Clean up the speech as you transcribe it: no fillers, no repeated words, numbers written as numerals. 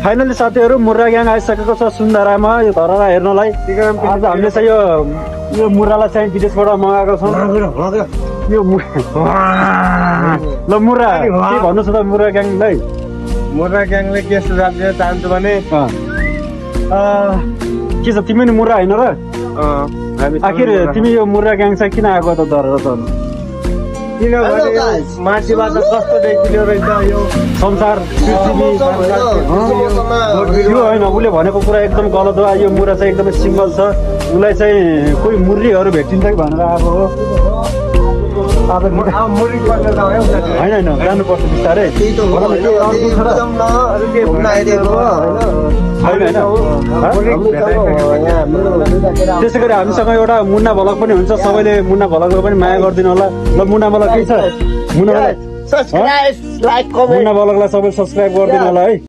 Finally साथीहरू मुर्रा gang आइसकेको छ सुन्दरामा यो धरहरा हेर्नलाई। आज हामीले चाहिँ यो मुर्रालाई चाहिँ विदेशबाट मगाएको छौँ। यो ल मुर्रा के भन्नुहोस् त मुर्रा ग्याङलाई। मुर्रा ग्याङले के सुझाव दिन चाहन्छु भने के छ तिमी नि मुर्रा होइन र? आखिर तिमी यो मुर्रा ग्याङ चाहिँ किन आएको त धरहरा चढ्नु? किनभने माथिबाट कस्तो देखियो रहेछ यो संसार यो होइन। उसले भनेको कुरा एकदम गलत हो। यो मुर्रा चाहिँ एकदमै सिङ्गल छ। उसलाई चाहिँ कोही मुर्रीहरू भेटिन्छ कि भनेर आएको हो। होइन जानुपर्छ बिस्तारै। त्यसै गरी हामीसँग एउटा मुन्ना भ्लग पनि हुन्छ। सबैले मुन्ना भ्लगमा पनि माया गरिदिनु होला। ल मुन्ना भ्लग के छ? मुन्ना भ्लगलाई सबैले सब्सक्राइब गरिदिनु होला है।